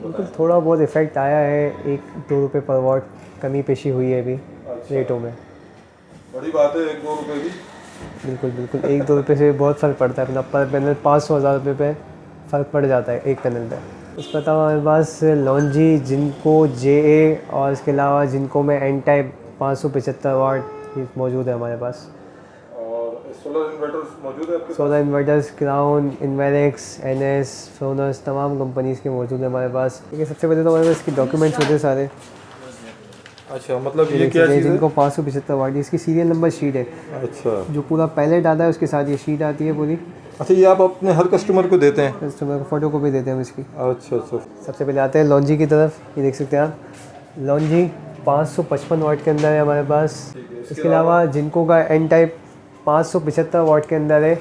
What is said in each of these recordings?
बिल्कुल थोड़ा बहुत इफ़ेक्ट आया है, 1-2 रुपये पर वॉट कमी पेशी हुई है अभी रेटों में। बड़ी बात है 1-2 रुपए की। बिल्कुल बिल्कुल 1-2 रुपये से बहुत फ़र्क पड़ता है, अपना पर पैनल 500-1000 रुपये पे फ़र्क पड़ जाता है एक पैनल पे। उसके अलावा हमारे पास लॉन्जी, जिनको JA और इसके अलावा जिनको में एन टाइप 575 वाट ये मौजूद है हमारे पास। और सोलर इन्वर्टर्स मौजूद है आपके solar inverters Crown, Inverex, NS, सोनस तमाम कंपनीज़ के मौजूद है हमारे पास। ठीक है, सबसे पहले तो हमारे पास इसके डॉक्यूमेंट्स होते हैं सारे। पास? अच्छा, मतलब ये क्या चीज़ है? जिनको 575 वाट, इसकी सीरियल नंबर शीट है, अच्छा जो पूरा पैलेट आता है उसके साथ ये शीट आती है पूरी। अच्छा, ये आप अपने हर कस्टमर को देते हैं? कस्टमर को फ़ोटो कॉपी देते हैं हम इसकी। अच्छा अच्छा। सबसे पहले आते हैं लॉन्जी की तरफ, ये देख सकते हैं आप, लॉन्जी 555 वाट के अंदर है हमारे पास। इसके अलावा जिनको का एन टाइप 575 वाट के अंदर है।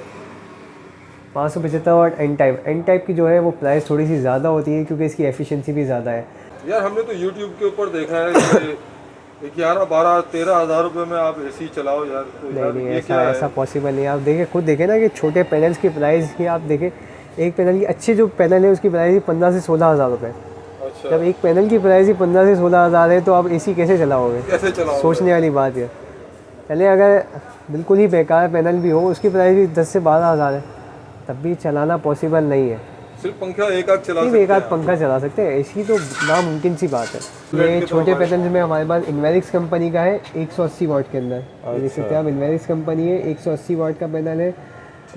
575 वाट एन टाइप की जो है वो प्राइस थोड़ी सी ज़्यादा होती है क्योंकि इसकी एफिशिएंसी भी ज़्यादा है। यार हमने तो यूट्यूब के ऊपर देखा है कि 11-12-13 हज़ार रुपये में आप एसी चलाओ यार, तो नहीं यार नहीं, ये क्या ऐसा है? पॉसिबल नहीं है। आप देखें, खुद देखें ना कि छोटे पैनल्स की प्राइस की, आप देखें एक पैनल की अच्छे जो पैनल है उसकी प्राइस ही 15 से 16 हज़ार रुपये। अच्छा, जब एक पैनल की प्राइस ही 15 से 16 हज़ार है तो आप एसी कैसे चलाओगे? कैसे चलाओ? सोचने वाली बात है। चले अगर बिल्कुल ही बेकार पैनल भी हो, उसकी प्राइस भी 10 से 12 हज़ार है, तब भी चलाना पॉसिबल नहीं है। सिर्फ पंखा एक आध चला नहीं, सकते एक आध हैं? पंखा चला सकते हैं, एसी तो नामुमकिन सी बात है। ये छोटे पैनल्स में हमारे पास इन्वेरिक्स कंपनी का है 180 वाट के अंदर, ये देख सकते हैं आप, इन्वेरिक्स कंपनी है, 180 वाट का पैनल है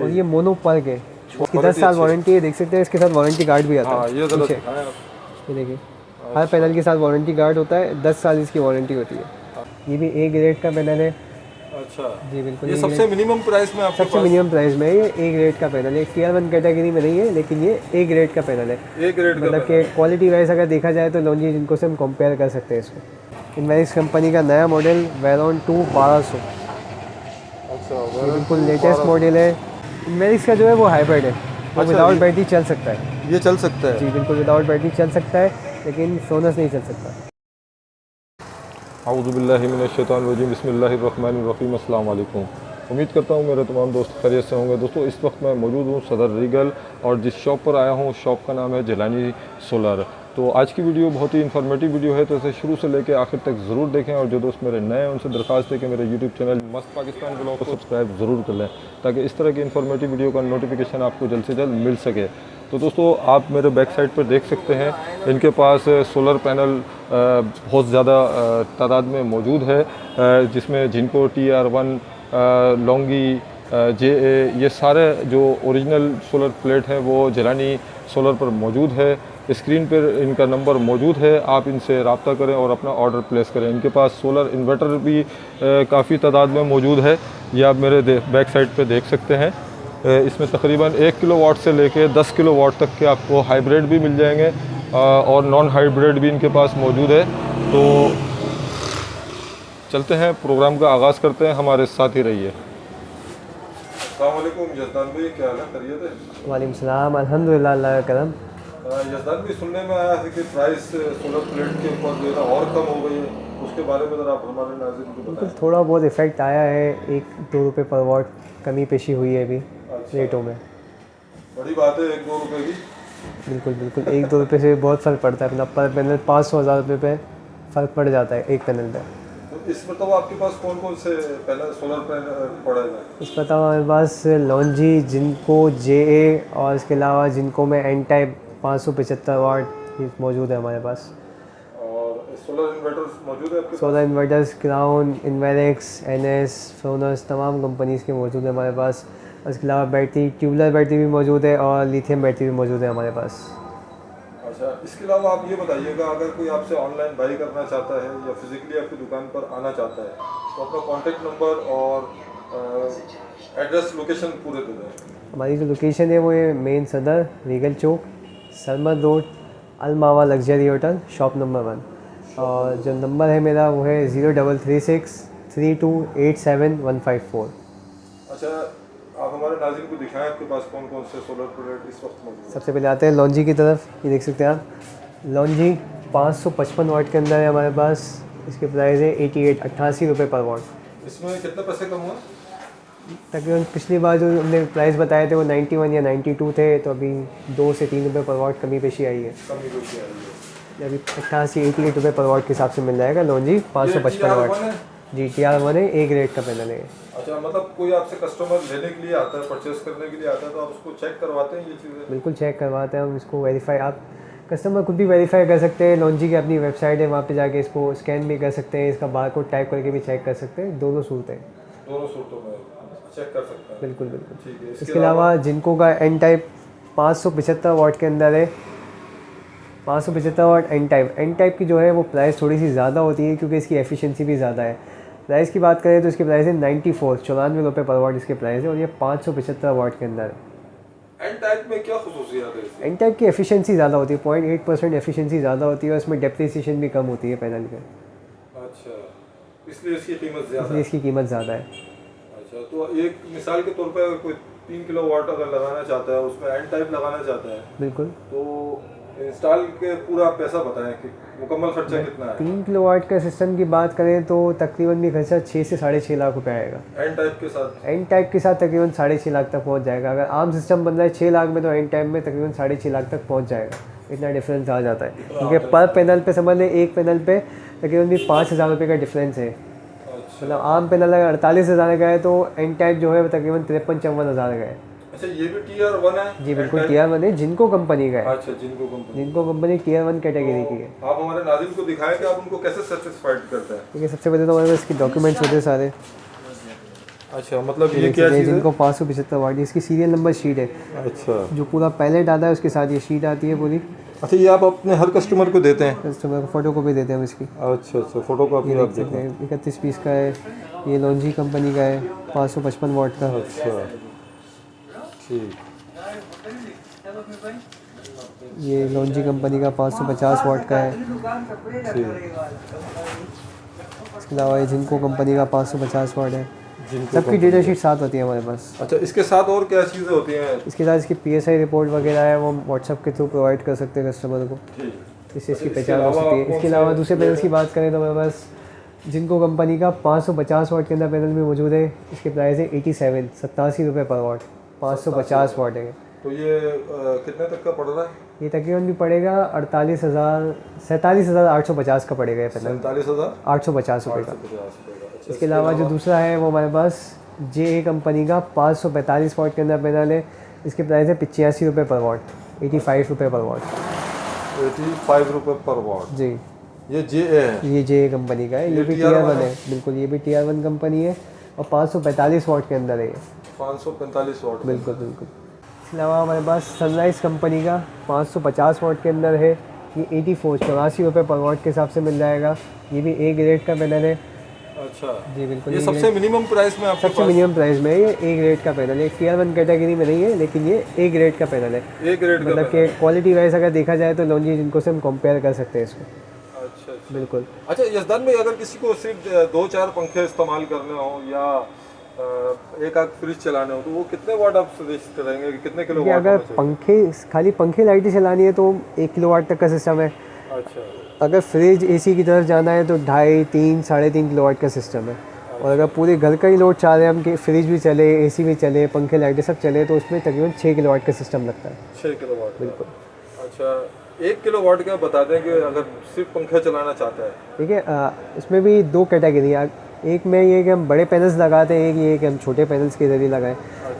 और ये मोनो पर्क है। इसकी 10 साल वारंटी है, देख सकते हैं इसके साथ वारंटी कार्ड भी आता हाँ, है ये ज़रा पीछे। दिखाएं आप। ये देखिए, हर पैनल के साथ वारंटी कार्ड होता है, 10 साल इसकी वारंटी होती है। ये भी A ग्रेड का पैनल है। अच्छा जी बिल्कुल, ये सबसे मिनिमम प्राइस में आपके सबसे पास? मिनिमम प्राइस में ये A ग्रेड का पैनल है। Tier 1 कैटेगरी में नहीं है, लेकिन ये A ग्रेड का पैनल है। एक रेट का मतलब कि क्वालिटी वाइज अगर देखा जाए तो लॉन्जी जिनको से हम कंपेयर कर सकते हैं इसको। इन्वेरिक्स कंपनी का नया मॉडल वेरॉन 2 1200, अच्छा, ये बिल्कुल लेटेस्ट मॉडल है। इन्वेरिक्स का जो है वो हाइब्रिड है, वो अच्छा, विदाउट बैटरी चल सकता है। ये चल सकता है? जी बिल्कुल विदाउट बैटरी चल सकता है, लेकिन सोनस नहीं चल सकता। औज़ुबिल्लाहिमिनश्शैतानिर्रजीम, बिस्मिल्लाहिर्रहमानिर्रहीम, अस्सलाम वालेकुम। उम्मीद करता हूँ मेरे तमाम दोस्त खैरियत से होंगे। दोस्तों इस वक्त मैं मौजूद हूँ सदर रीगल और जिस शॉप पर आया हूँ उस शॉप का नाम है जिलानी सोलर। तो आज की वीडियो बहुत ही इन्फॉर्मेटिव वीडियो है, तो इसे शुरू से लेकर आखिर तक ज़रूर देखें। और जो दोस्त मेरे नए हैं उनसे दरख्वास्त है कि मेरे यूट्यूब चैनल मस्त पाकिस्तान ब्लॉग को सब्सक्राइब ज़रूर कर लें, ताकि इस तरह की इन्फॉर्मेटिव वीडियो का नोटिफिकेशन आपको जल्द से जल्द मिल सके। तो दोस्तों आप मेरे बैक साइड पर देख सकते हैं, इनके पास सोलर पैनल बहुत ज़्यादा तादाद में मौजूद है, जिसमें जिनको TR1, लॉन्गी, JA, ये सारे जो ओरिजिनल सोलर प्लेट हैं वो जिलानी सोलर पर मौजूद है। स्क्रीन पर इनका नंबर मौजूद है, आप इनसे रब्ता करें और अपना ऑर्डर प्लेस करें। इनके पास सोलर इन्वर्टर भी काफ़ी तादाद में मौजूद है, ये आप मेरे बैक साइड पे देख सकते हैं। इसमें तकरीबन 1 किलोवाट से लेके 10 किलोवाट तक के आपको हाइब्रिड भी मिल जाएंगे और नॉन हाइब्रिड भी इनके पास मौजूद है। तो चलते हैं, प्रोग्राम का आगाज़ करते हैं, हमारे साथ ही रहिए। अस्सलाम वालेकुम यज़दान भाई, क्या हाल है, खैरियत है? वालेकुम सलाम, अल्हम्दुलिल्लाह, अल्लाह का करम। यज़दान भाई, सुनने में आया है कि प्राइस सोलर प्लेट के ऊपर जो है ना और कम हो गई है, उसके बारे में ज़रा आप हमारे नाज़रीन को बिल्कुल बताएं। थोड़ा बहुत इफ़ेक्ट आया है, 1-2 रुपये पर वॉट कमी पेशी हुई है अभी रेटों में। बड़ी बात है 1-2 रुपए की। बिल्कुल बिल्कुल 1-2 रुपये से बहुत फ़र्क पड़ता है, अपना पर पैनल 500-1000 रुपये पे फ़र्क पड़ जाता है एक पैनल पे। तो इस मतलब आपके पास कौन कौन से पैनल सोलर पैनल पड़े हैं? इस पता हमारे पास लॉन्जी, जिनको JA और इसके अलावा जिनको में एन टाइप 575 वाट ये मौजूद है हमारे पास। और सोलर इन्वर्टर्स मौजूद है आपके पास? Solar inverters Crown, Inverex, NS, सोनस तमाम कंपनीज़ के मौजूद है हमारे पास। इसके अलावा बैटरी, ट्यूबलर बैटरी भी मौजूद है और लिथियम बैटरी भी मौजूद है हमारे पास। अच्छा, इसके अलावा आप ये बताइएगा, अगर कोई आपसे ऑनलाइन बाई करना चाहता है या फिजिकली आपकी दुकान पर आना चाहता है तो अपना कॉन्टेक्ट नंबर और एड्रेस लोकेशन पूरे दे दें। हमारी जो लोकेशन है वो है main Saddar Regal Chowk, Sarmad road, Almawa luxury hotel, shop number 1। और जो नंबर है मेरा वो है 0336 3287 154। अच्छा, आप हमारे नाज़रीन को दिखाएं आपके पास कौन कौन से सोलर प्लेट इस वक्त मौजूद है। सबसे पहले आते हैं लॉन्जी की तरफ, ये देख सकते हैं आप, लॉन्जी 555 वाट के अंदर है हमारे पास। इसकी प्राइस है 88 रुपये पर वाट। इसमें कितने पैसे कम हुआ? तकरीबन पिछली बार जो हमने प्राइस बताए थे वो 91 या 92 थे, तो अभी 2 से 3 रुपये पर वाट कमी पेशी आई है। कमी रुपये आई है। अभी 88 रुपये पर वाट के हिसाब से मिल जाएगा लॉन्जी 555 वाट। जी TR1 है, ए ग्रेड का पैनल है। अच्छा, मतलब कोई आपसे कस्टमर लेने के लिए आता है, परचेस करने के लिए आता है, तो आप उसको चेक करवाते हैं ये चीज़ें? बिल्कुल चेक करवाते हैं हम इसको, वेरीफाई आप कस्टमर खुद भी वेरीफाई कर सकते हैं। लॉन्जी की अपनी वेबसाइट है, वहाँ पे जाके इसको स्कैन भी कर सकते हैं, इसका बारकोड टाइप करके भी चेक कर सकते हैं। दोनों सूरतें, दोनों सूरतों में चेक कर सकते हैं। बिल्कुल बिल्कुल। ठीक है। इसके अलावा जिनको का एन टाइप 575 वाट के अंदर है, 575 वाट एन टाइप की जो है वो प्राइस थोड़ी सी ज़्यादा होती है क्योंकि इसकी एफिशिएंसी भी ज़्यादा है। प्राइस की बात करें तो इसकी प्राइस है 94 रुपये पर वाट इसके प्राइस है, और ये 575 वाट के अंदर है। एन टाइप में क्या खुसूसियात है इसकी? एन टाइप की एफिशिएंसी ज़्यादा होती है, 0.8% एफिशिएंसी ज़्यादा होती है, और इसमें डेप्रिसिएशन भी कम होती है पैनल के। अच्छा, इसलिए इसकी कीमत ज़्यादा इसलिए है। इसकी कीमत ज़्यादा है। अच्छा, तो एक मिसाल के तौर पे अगर कोई 3 किलो वाट अगर लगाना चाहता है, उसमें एन टाइप लगाना चाहता है, बिल्कुल। तो इंस्टॉल के पूरा पैसा बताएं कि मुकम्मल खर्चा कितना है? 3 किलो वाट का सिस्टम की बात करें तो तकरीबन भी खर्चा 6 से 6.5 लाख रुपये आएगा। एन टाइप के साथ? एन टाइप के साथ तकरीबन 6.5 लाख तक पहुंच जाएगा। अगर आम सिस्टम बन रहा है 6 लाख में, तो एन टाइप में तकरीबन 6.5 लाख तक पहुंच जाएगा। इतना डिफरेंस आ जाता है क्योंकि पर पैनल पे समझ लें, एक पैनल पे तकरीबन भी 5,000 रुपये का डिफरेंस है। अच्छा, मतलब आम पैनल अगर 48,000 का है तो एन टाइप जो है वो तकरीबन 53-54,000 का है। अच्छा, ये भी TR1 है? जी बिल्कुल TR1 है, जिनको कंपनी का है, अच्छा, जिनको कंपनी TR1 कैटेगरी की है। आप हमारे नाज़रीन को दिखाएं कि आप उनको कैसे सेटिस्फाइड करते हैं। ठीक है, सबसे पहले तो हमारे पास इसकी डॉक्यूमेंट्स होते हैं सारे। अच्छा, मतलब ये क्या चीज़ है? जिनको 575 वाट, इसकी सीरियल नंबर शीट है। अच्छा, जो पूरा पैलेट आता है उसके साथ ये शीट आती है पूरी। अच्छा, ये आप अपने हर कस्टमर को देते हैं? कस्टमर को फ़ोटो कॉपी देते हैं हम इसकी। अच्छा, फोटो कॉपी आप देते हैं। 31 पीस का है, ये लॉन्जी कंपनी का है, 555 वाट का। अच्छा, ठीक। ये लॉन्जी कंपनी का 550 वाट का है। ठीक। इसके अलावा ये जिनको कंपनी का 550 वाट है। जिनको सबकी डेटा शीट साथ होती है हमारे पास। अच्छा, इसके साथ और क्या चीज़ें होती हैं? इसके साथ इसकी PSI रिपोर्ट वगैरह है, वो व्हाट्सएप के थ्रू प्रोवाइड कर सकते हैं कस्टमर को, ठीक। इससे इसकी पहचान हो सकती है। इसके अलावा दूसरे पैनल्स की बात करें तो हमारे पास जिनको कंपनी का 550 वाट के अंदर पैनल में मौजूद है। इसके प्राइस है 87 रुपये पर वाट, 550 वाट है। तो ये कितने तक का पड़ रहा है? ये तकरीबन भी पड़ेगा 47,850 का पड़ेगा ये पैनल, 47,850 850 रुपये का। अच्छा, इसके अलावा जो दूसरा है वो हमारे पास JA कंपनी का 545 वाट के अंदर पैनल है। इसके प्राइस है 85 रुपये पर वाट, 85 रुपये पर वाट। 85 रुपये पर वाट। जी, ये JA है? ये JA कंपनी का है, ये भी TR1 है। बिल्कुल, ये भी TR1 कंपनी है और 545 वाट के अंदर है ये। 545 वाट। बिल्कुल बिल्कुल। इसके अलावा हमारे पास सनराइज़ कंपनी का 550 वाट के अंदर है, ये 84 रुपये पर वाट के हिसाब से मिल जाएगा। ये भी A ग्रेड का पैनल है। अच्छा जी बिल्कुल, ये सबसे मिनिमम प्राइस में आपके सबसे मिनिमम प्राइस में है। ये A ग्रेड का पैनल है, TR1 कैटेगरी में नहीं है, लेकिन ये A ग्रेड का पैनल है। A ग्रेड का मतलब कि क्वालिटी वाइज अगर देखा जाए तो लॉन्जी जिनको से हम कंपेयर कर सकते हैं इसको। अच्छा, बिल्कुल। अच्छा, यजदान में अगर किसी को सिर्फ 2-4 पंखे इस्तेमाल करने हो या एक आध फ्रिज चलाने हो, तो वो कितने वाट आप सजेस्ट करेंगे कि कितने किलो वाट? अगर पंखे, खाली पंखे लाइटें चलानी है तो 1 किलो वाट तक का सिस्टम है। अच्छा, अगर फ्रिज AC की तरफ जाना है तो 2.5, 3, 3.5 किलो वाट का सिस्टम है। और अगर पूरे घर का ही लोड चाह रहे हैं हम कि फ्रिज भी चले, AC भी चले, पंखे लाइटें सब चले, तो उसमें तकरीबन 6 किलो वाट का सिस्टम लगता है। 6 किलो वाट? बिल्कुल। अच्छा, 1 किलो वाट का बता दें कि अगर सिर्फ पंखा चलाना चाहता है। ठीक है, इसमें भी 2 कैटेगरी है। एक में ये कि हम बड़े पैनल्स लगाते हैं, एक ये कि हम छोटे पैनल्स के ज़रिए लगाएं।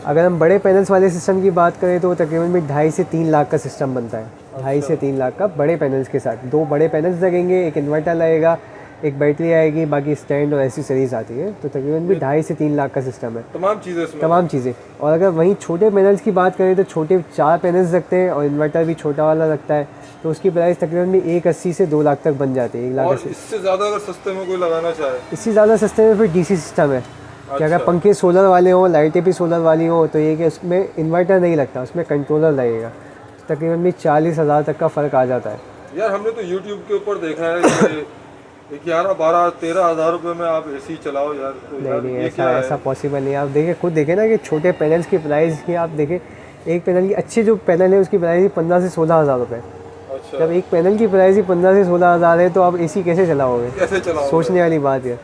अगर हम बड़े पैनल्स वाले सिस्टम की बात करें तो तकरीबन भी 2.5 से 3 लाख का सिस्टम बनता है। 2.5 से 3 लाख का बड़े पैनल्स के साथ। 2 बड़े पैनल्स लगेंगे, एक इन्वर्टर लगेगा, एक बैटरी आएगी, बाकी स्टैंड और एसेसरीज आती है, तो तकरीबन भी 2.5 से 3 लाख का सिस्टम है। तमाम चीज़ें इसमें? तमाम चीज़ें। और अगर वहीं छोटे पैनल्स की बात करें तो छोटे 4 पैनल्स लगते हैं और इन्वर्टर भी छोटा वाला लगता है, तो उसकी प्राइस तकरीबन भी 1.80 से 2 लाख तक बन जाती है। 1 लाख और इससे ज़्यादा अगर सस्ते में कोई लगाना चाहे? इससे ज़्यादा सस्ते में फिर DC सिस्टम है कि अगर पंखे सोलर वाले हों, लाइटें भी सोलर वाली हों, तो ये कि उसमें इन्वर्टर नहीं लगता, उसमें कंट्रोलर लगेगा। तकरीबन भी 40,000 तक का फ़र्क आ जाता है। यार हमने तो YouTube के ऊपर देखा है कि 11, 12, 13,000 रुपये में आप AC चलाओ यार। तो यार नहीं, ये क्या है? ऐसा पॉसिबल नहीं है। आप देखिए, खुद देखें ना कि छोटे पैनल्स की प्राइस की आप देखें, एक पैनल की अच्छे जो पैनल है उसकी प्राइस ही 15 से 16,000 रुपये। अच्छा, जब एक पैनल की प्राइस ही 15 से 16,000 है तो आप AC कैसे चलाओगे? कैसे चलाओ? सोचने वाली बात है।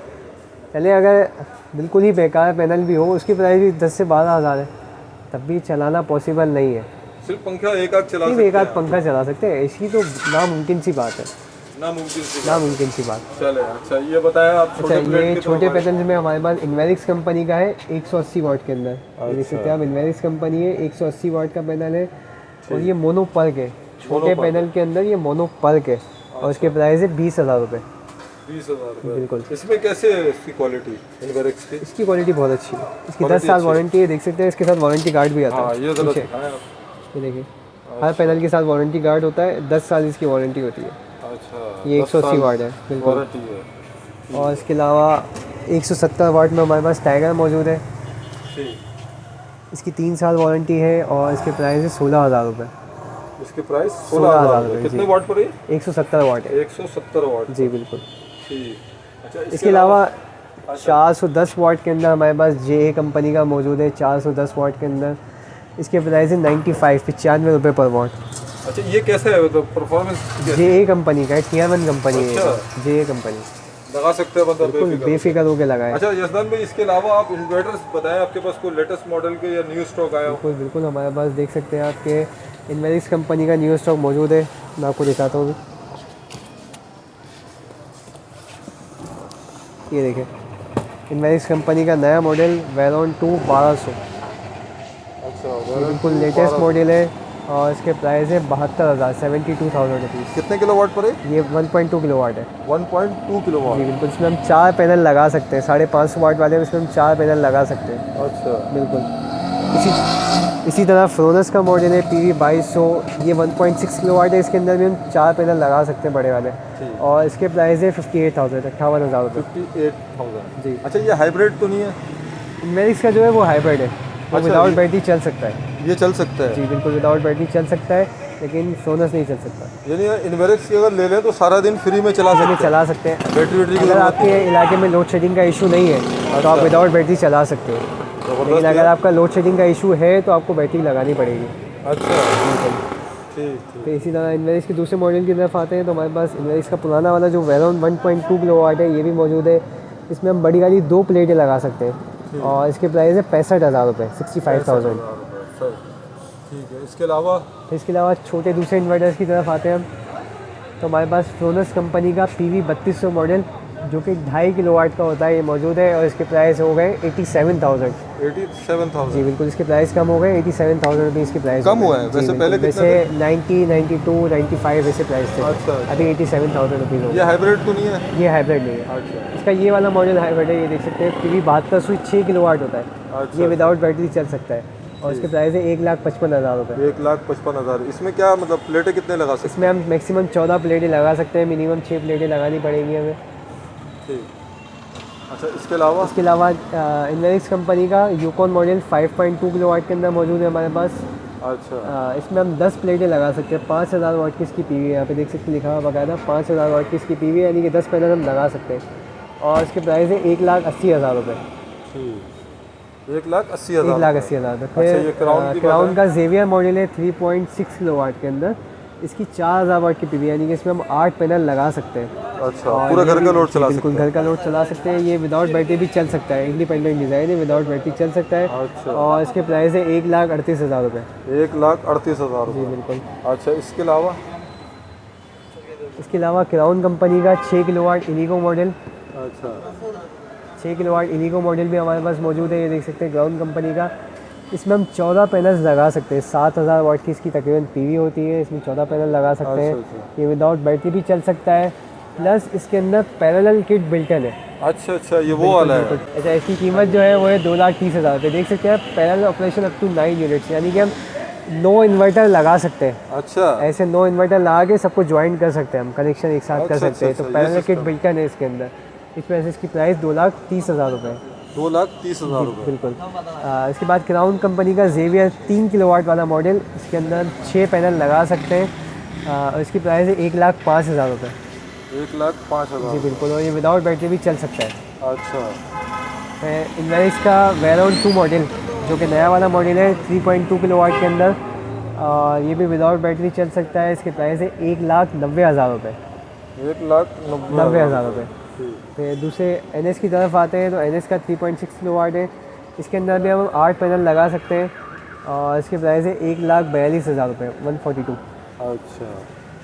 चले अगर बिल्कुल ही बेकार पैनल भी हो उसकी प्राइस भी 10 से 12 हज़ार है, तब भी चलाना पॉसिबल नहीं है। सिर्फ पंखा एक आध चला सिर्फ सकते एक आध हैं पंखा चला सकते हैं, इसकी तो नामुमकिन सी बात है, नामुमकिन सी बात। नामुमकिन सी बात। चले अच्छा ये बताया आप अच्छा छोटे प्लेट ये के तो छोटे हमारे- पैनल में हमारे पास इन्वेरिक्स कंपनी का है 180 वाट के अंदर, ये देख सकते हैं आप, इन्वेरिक्स कंपनी है 180 वाट का पैनल है और ये मोनो पर्क है, छोटे पैनल के अंदर ये मोनो पर्क है और इसके प्राइस है 20,000 रुपये। 20,000 रुपये। बिल्कुल। इसमें कैसे है इसकी क्वालिटी इन्वेरिक्स की? इसकी क्वालिटी बहुत अच्छी है, इसकी 10 क्वालिटी साल अच्छी है। वारंटी है, देख सकते हैं इसके साथ वारंटी कार्ड भी आता हाँ है। ये ज़रा पीछे, दिखाएं आप। ये देखिए हर पैनल के साथ वारंटी कार्ड होता है, 10 साल इसकी वारंटी होती है। अच्छा ये 10 180 साल वाट है बिल्कुल। वारंटी है। और इसके अलावा 170 वाट में हमारे पास टाइगर मौजूद है, ठीक। इसकी 3 साल वारंटी है और इसके प्राइस है 16,000 रुपये। इसके प्राइस 16,000 16,000 रुपये, कितने जी। वाट पर है? 170 वाट है 170 वाट। जी बिल्कुल। ठीक। अच्छा इसके अलावा 410 वाट के अंदर हमारे पास JA कंपनी का मौजूद है, 410 वाट के अंदर इसके प्राइस है 95 रुपये पर वाट। अच्छा ये कैसा है मतलब परफॉर्मेंस JA कंपनी का है, Tier 1 कंपनी है, अच्छा। JA कंपनी, लगा सकते हैं मतलब बिल्कुल बेफिक्र। बेफिक्र होकर लगाए। अच्छा यशदान भाई इसके अलावा आप इन्वर्टर्स बताएं आपके पास कोई लेटेस्ट मॉडल के या न्यू स्टॉक आया हो? बिल्कुल बिल्कुल हमारे पास देख सकते हैं आपके इन्वेरिक्स कंपनी का न्यू स्टॉक मौजूद है, मैं आपको दिखाता हूँ। ये देखिए इन्वेरिक्स कंपनी का नया मॉडल वेरोन 2 1200, अच्छा ये बिल्कुल लेटेस्ट मॉडल है और इसके प्राइस है 72,000 72,000 रुपीज़। कितने किलोवाट पर है? ये 1.2 किलोवाट है 1.2 किलोवाट। जी बिल्कुल। इसमें हम 4 पैनल लगा सकते हैं, 550 वाट वाले में इसमें हम 4 पैनल लगा सकते हैं अच्छा बिल्कुल। इसी तरह फ्रोनस का मॉडल है PV 2200, ये 1.6 किलोवाट है, इसके अंदर भी हम 4 पैनल लगा सकते हैं बड़े वाले ठीक। और इसके प्राइस है 58,000 58,000 रुपये 58,000 जी। अच्छा ये हाइब्रिड तो नहीं है? इन्वेरिक्स का जो है वो हाइब्रिड है, वो अच्छा, विदाउट ये- बैटरी चल सकता है ये चल सकता है जी बिल्कुल, विदाउट बैटरी चल सकता है, लेकिन फ्रोनस नहीं चल सकता। यानी इन्वेरिक्स की अगर ले लें तो सारा दिन फ्री में चला ये सकते हैं, चला सकते हैं, बैटरी वैटरी की अगर जरूरत आपके इलाके में लोड शेडिंग का इशू नहीं है तो आप विदाउट बैटरी चला सकते हो, नहीं। लेकिन अगर आपका लोड शेडिंग का इशू है तो आपको बैटरी लगानी पड़ेगी। अच्छा बिल्कुल। ठीक ठीक। तो इसी तरह इन्वेरिक्स के दूसरे मॉडल की तरफ आते हैं तो हमारे पास इन्वेरिक्स का पुराना वाला जो वेरोन 1.2 किलोवाट है ये भी मौजूद है, इसमें हम बड़ी वाली 2 प्लेटें लगा सकते हैं और इसके प्राइस है 65,000 रुपये 65,000। सर ठीक है। इसके अलावा तो इसके अलावा छोटे दूसरे इन्वर्टर्स की तरफ आते हैं हम, तो हमारे पास फ्रोनस कंपनी का PV 3200 मॉडल जो कि 2.5 किलोवाट का होता है ये मौजूद है और इसके प्राइस हो गए 87,000 जी 87,000 बिल्कुल। इसके प्राइस कम हो गए 87,000 रुपये इसके प्राइस कम हो हुआ गए। है? जी, वैसे बिल्कुल। पहले कितने वैसे 90 92 95 ऐसे प्राइस थे, अच्छा, अच्छा। अभी 87,000 रुपीज़ हो ये गए। हाइब्रिड तो नहीं है? ये हाइब्रिड नहीं है, अच्छा इसका ये वाला मॉडल हाइब्रिड है, ये देख सकते हैं PV 72 स्विच 6 किलोवाट होता है, अच्छा ये विदाउट बैटरी चल सकता है और इसके प्राइस है 1,55,000 रुपये। 1,55,000। इसमें क्या मतलब प्लेटें कितने लगा सकते इसमें हम मैक्सिमम 14 प्लेटें लगा सकते हैं, मिनिमम 6 प्लेटें लगानी पड़ेंगी हमें। हैं? ठीक। अच्छा इसके अलावा इसके अलावा इन्वेरिक्स कंपनी का यूकॉन मॉडल 5.2 किलोवाट के अंदर मौजूद है हमारे पास, अच्छा इसमें हम 10 प्लेटें लगा सकते हैं, 5,000 वाट की इसकी PV है, यहाँ पे देख सकते लिखा हुआ बकायदा 5,000 वाट की इसकी PV है, यानी कि 10 पैनल हम लगा सकते हैं और इसके प्राइस है 1,80,000 रुपये ठीक। 1,80,000 1,80,000 रुपये। अच्छा, ये क्राउन की क्राउन बात का जेवियर मॉडल है 3.6 किलोवाट के अंदर, इसकी 4,000 वाट की PV है, यानी कि इसमें हम 8 पैनल लगा सकते हैं। अच्छा और पूरा ये घर भी- का लोड चला बिल्कुल सकते घर का लोड चला सकते हैं, ये विदाउट बैटरी भी चल सकता है, इंडिपेंडेंट डिज़ाइन है, विदाउट बैटरी चल सकता है अच्छा। और इसके प्राइस है 1,38,000 रुपये हैं? 1,38,000 जी रुपये। बिल्कुल। अच्छा इसके अलावा इसके अलावा क्राउन कंपनी का 6 किलोवाट इनिगो मॉडल, अच्छा 6 किलोवाट इनिगो मॉडल भी हमारे पास मौजूद है, ये देख सकते हैं क्राउन कंपनी का। इसमें हम 14 पैनल्स लगा सकते हैं, 7,000 वाट की इसकी तकरीबन PV होती है, इसमें 14 पैनल लगा सकते हैं, अच्छा। ये विदाउट बैटरी भी चल सकता है, प्लस इसके अंदर पैरेलल किट बिल्टन है। अच्छा अच्छा ये वो वाला है। अच्छा इसकी कीमत जो है वो है 2,30,000 रुपये, देख सकते हैं parallel operation up to 9 units, यानी कि हम 9 इन्वर्टर लगा सकते हैं, अच्छा ऐसे 9 इन्वर्टर लगा के सबको ज्वाइन कर सकते हैं, हम कनेक्शन एक साथ कर अच्छा, सकते हैं, अच्छा, तो ये पैरेलल किट system। बिल्टन है इसके अंदर, इस वजह से इसकी प्राइस 2,30,000 रुपये है। 2,30,000 रुपये। बिल्कुल। इसके बाद क्राउन कंपनी का जेवियर 3 किलोवाट वाला मॉडल, इसके अंदर 6 पैनल लगा सकते हैं और इसकी प्राइस है 1,05,000 रुपये 1,05,000। जी बिल्कुल, और ये विदाउट बैटरी भी चल सकता है। अच्छा इन्वेरिक्स का वेरोन 2 मॉडल जो कि नया वाला मॉडल है 3.2 किलोवाट के अंदर, और ये भी विदाउट बैटरी चल सकता है, इसके प्राइस है 1,90,000 रुपये 1,90,000 90,000 रुपये। फिर दूसरे NS की तरफ आते हैं तो NS का 3.6 किलोवाट है। इसके अंदर भी हम 8 पैनल लगा सकते हैं और इसके प्राइस है 1,42,000 रुपये, 142। अच्छा,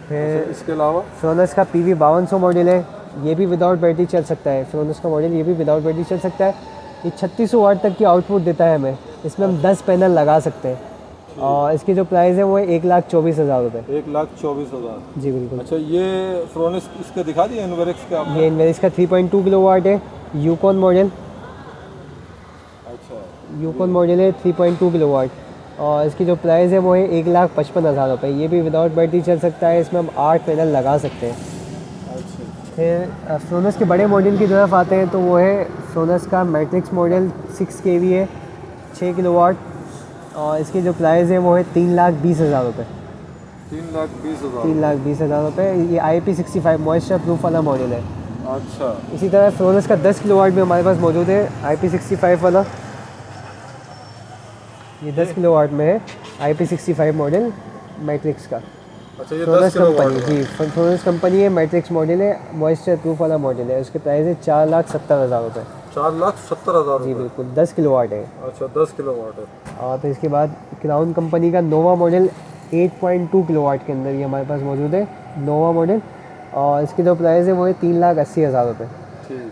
फिर इसके अलावा फ्रोनस का PV 5200 मॉडल है, ये भी विदाउट बैटरी चल सकता है। फ्रोनस का मॉडल ये भी विदाउट बैटरी चल सकता है। ये 3600 वाट तक की आउटपुट देता है हमें। इसमें हम 10 पैनल लगा सकते हैं और इसकी जो प्राइस है वो है 1,24,000 रुपये। 1,24,000। जी बिल्कुल। अच्छा, ये फ्रोनिक्स इसके दिखा दिए इन्वेरिक्स के आपने? ये इन्वेरिक्स का 3.2 किलोवाट है, यूकॉन मॉडल। अच्छा, यूकॉन मॉडल है 3.2 किलोवाट और इसकी जो प्राइस है वो है 1,55,000 रुपये। ये भी विदाउट बैटरी चल सकता है। इसमें हम 8 पैनल लगा सकते हैं। अच्छा, फिर फ्रोनस के बड़े मॉडल की तरफ आते हैं तो वो है फ्रोनस का मैट्रिक्स मॉडल 6 kV है, 6 किलोवाट और इसकी जो प्राइस है वो है 3,20,000 रुपये। 3,20,000। 3,20,000 रुपये। ये IP65 मॉइस्चर प्रूफ वाला मॉडल है। अच्छा, इसी तरह फ्रोनस का 10 किलोवाट भी हमारे पास मौजूद है, IP65 वाला। ये 10 किलोवाट में है, IP65 मॉडल मैट्रिक्स का। अच्छा, ये 10 फ्रोनस किलोवाट कंपनी, जी फ्रोनस कंपनी है, मैट्रिक्स मॉडल है, मॉइस्चर प्रूफ वाला मॉडल है। उसके प्राइस है 4,70,000 रुपये। 4,70,000। जी बिल्कुल, 10 किलोवाट है। अच्छा, 10 किलोवाट है। और फिर इसके बाद क्राउन कंपनी का नोवा मॉडल 8.2 किलोवाट के अंदर ये हमारे पास मौजूद है, नोवा मॉडल। और इसकी जो प्राइस है वो है 3,80,000 रुपये। ठीक।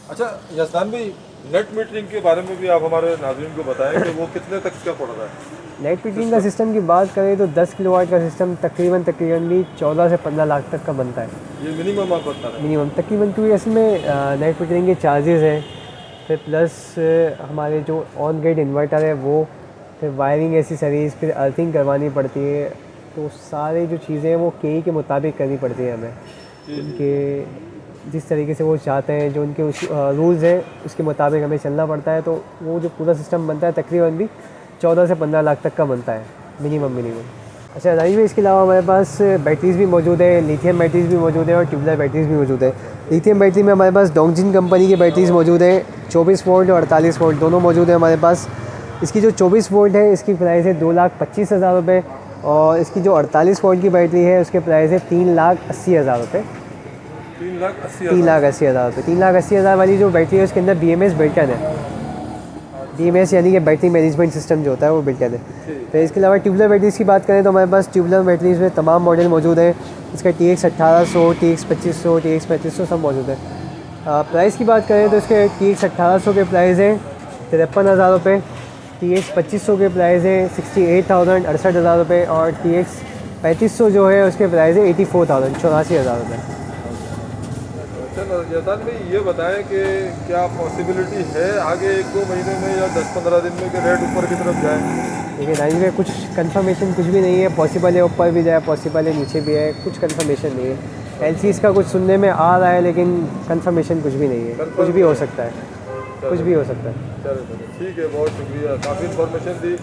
अच्छा यजदान भाई, नेट मीटरिंग के बारे में भी आप हमारे नाज़रीन को बताएं कि वो कितने तक का पड़ रहा है? नेट मीटरिंग का सिस्टम की बात करें तो 10 किलोवाट का सिस्टम तकरीबन भी 14 से 15 लाख तक का बनता है, ये मिनिमम आप बता रहे हैं? मिनिमम तकरीबन। क्योंकि इसमें नेट मीटरिंग के चार्जेस हैं, फिर प्लस हमारे जो ऑन ग्रिड इन्वर्टर है वो, फिर वायरिंग एसेसरीज़, फिर अर्थिंग करवानी पड़ती है। तो सारी जो चीज़ें हैं वो KE के मुताबिक करनी पड़ती है हमें। उनके जिस तरीके से वो चाहते हैं, जो उनके रूल्स हैं उसके मुताबिक हमें चलना पड़ता है। तो वो जो पूरा सिस्टम बनता है तकरीबन भी 14 से 15 लाख तक का बनता है, मिनिमम। अच्छा राजीव भाई, इसके अलावा हमारे पास बैटरीज़ भी मौजूद है, लिथियम बैटरीज़ भी मौजूद है और ट्यूबलाइट बैटरीज़ भी मौजूद है। लिथियम बैटरी में हमारे पास डोंगजिन कंपनी की बैटरीज़ मौजूद है, 24 वोल्ट और 48 वोल्ट दोनों मौजूद है हमारे पास। इसकी जो 24 वोल्ट है इसकी प्राइस है 2,25,000 रुपये और इसकी जो 48 वोल्ट की बैटरी है उसके प्राइस है 3,80,000 रुपये। 3,80,000 रुपये। 3,80,000 वाली जो बैटरी है उसके अंदर BMS बिल्टन है। BMS यानी कि बैटरी मैनेजमेंट सिस्टम जो होता है वो बिल्टन है। तो इसके अलावा ट्यूबलर बैटरीज़ की बात करें तो हमारे पास ट्यूबलर बैटरीज़ में तमाम मॉडल मौजूद है। इसका TX 1800, TX 2500, TX 3500 सब मौजूद है। प्राइस की बात करें तो इसके TX 1800 के प्राइस है 53,000 रुपये, TX 2500 के प्राइस है 68,000, 68,000 रुपये और TX 3500 जो है उसके प्राइस है 84,000, 84,000 रुपये। चलो यजदान भाई, ये बताएं कि क्या पॉसिबिलिटी है आगे 1-2 महीने में या 10-15 दिन में कि रेट ऊपर की तरफ जाए? देखिए राजीव भाई, कुछ कंफर्मेशन कुछ भी नहीं है। पॉसिबल है ऊपर भी जाए, पॉसिबल है नीचे भी है, कुछ कंफर्मेशन नहीं है। LCs का कुछ सुनने में आ रहा है लेकिन कंफर्मेशन कुछ भी नहीं है। कुछ भी हो सकता है, कुछ भी हो सकता है। चलो ठीक है, बहुत शुक्रिया, काफ़ी इन्फॉर्मेशन दी।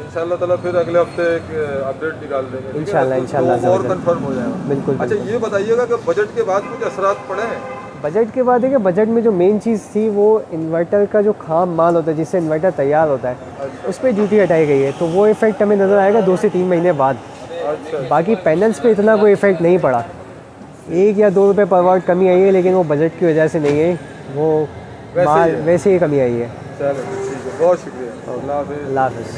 इंशाल्लाह ताला फिर अगले हफ्ते एक अपडेट निकाल देंगे। इंशाल्लाह और कंफर्म हो जाएगा। बिल्कुल। अच्छा ये बताइएगा कि बजट के बाद कुछ असरात पड़े हैं? बजट के बाद है कि बजट में जो मेन चीज़ थी वो इन्वर्टर का जो खाम माल होता है जिससे इन्वर्टर तैयार होता है उस पर ड्यूटी हटाई गई है। तो वो इफ़ेक्ट हमें नज़र आएगा 2 से 3 महीने बाद। बाकी पैनल्स पे इतना कोई इफ़ेक्ट नहीं पड़ा। 1 या 2 रुपये पर वाट कमी आई है लेकिन वो बजट की वजह से नहीं है, वो माल वैसे ही कमी आई है। चलो ठीक है, बहुत शुक्रिया। अल्लाह हाफ़िज़। अल्लाह हाफ़िज़।